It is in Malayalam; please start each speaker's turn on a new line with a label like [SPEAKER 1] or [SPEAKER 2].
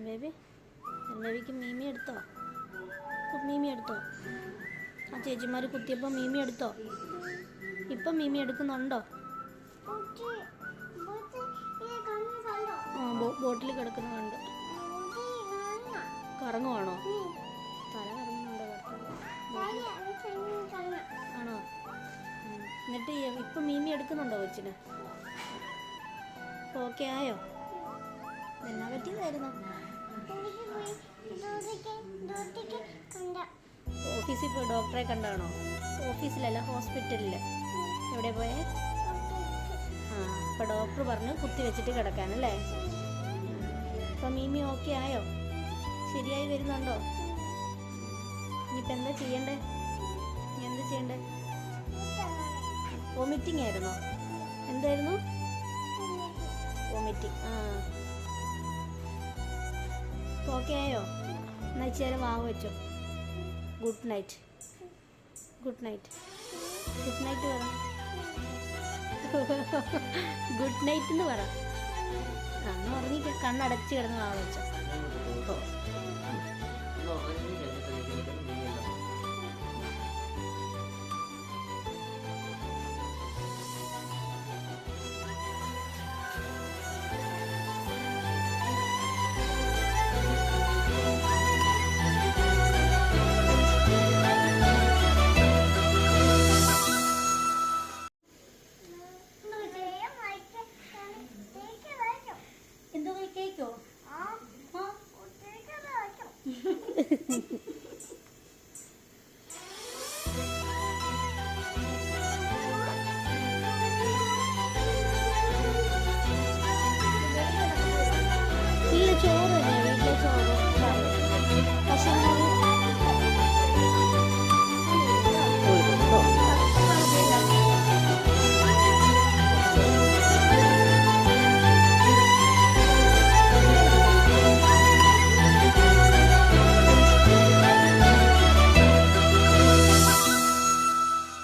[SPEAKER 1] ബേബി ബേബിക്ക് മീമി എടുത്തോ? മീമി എടുത്തോ? ആ ചേച്ചിമാർ കുത്തിയപ്പോൾ മീമി എടുത്തോ? ഇപ്പം മീമി എടുക്കുന്നുണ്ടോ? ആ ബോട്ടിൽ കിടക്കുന്ന കണ്ട്. കറങ്ങുവാണോ? തല കറങ്ങുന്നുണ്ടോ? ആണോ? എന്നിട്ട് ഇപ്പം മീമി എടുക്കുന്നുണ്ടോ കൊച്ചിന്? ഓക്കെ ആയോ? എന്നാ പറ്റിയതായിരുന്നു? ഓഫീസിൽ പോയി ഡോക്ടറെ കണ്ടാണോ? ഓഫീസിലല്ല, ഹോസ്പിറ്റലിൽ. എവിടെ പോയേ? ആ അപ്പോൾ ഡോക്ടർ പറഞ്ഞു കുത്തി വെച്ചിട്ട് കിടക്കാനല്ലേ? അപ്പം മീമി ഓക്കെ ആയോ? ശരിയായി വരുന്നുണ്ടോ? ഇനിയിപ്പോൾ എന്താ ചെയ്യണ്ടേ? ഇനി എന്താ ചെയ്യണ്ടേ? വോമിറ്റിംഗ് ആയിരുന്നോ? എന്തായിരുന്നു? വോമിറ്റിംഗ്. ആ ഓക്കെ ആയോ? എന്നാൽ ഇച്ചിരി വാങ്ങ വെച്ചോ. Good night. Good night. Good night പറ. ഗുഡ് നൈറ്റ് എന്ന് പറ. അന്ന് ഉറങ്ങി കണ്ണടച്ച് കിടന്ന് വാങ്ങ വെച്ചോ. എന്തോ കേക്കോ? ഇല്ല, ചോറ് തന്നെ, വീട്ടിലെ ചോറ്. പക്ഷേ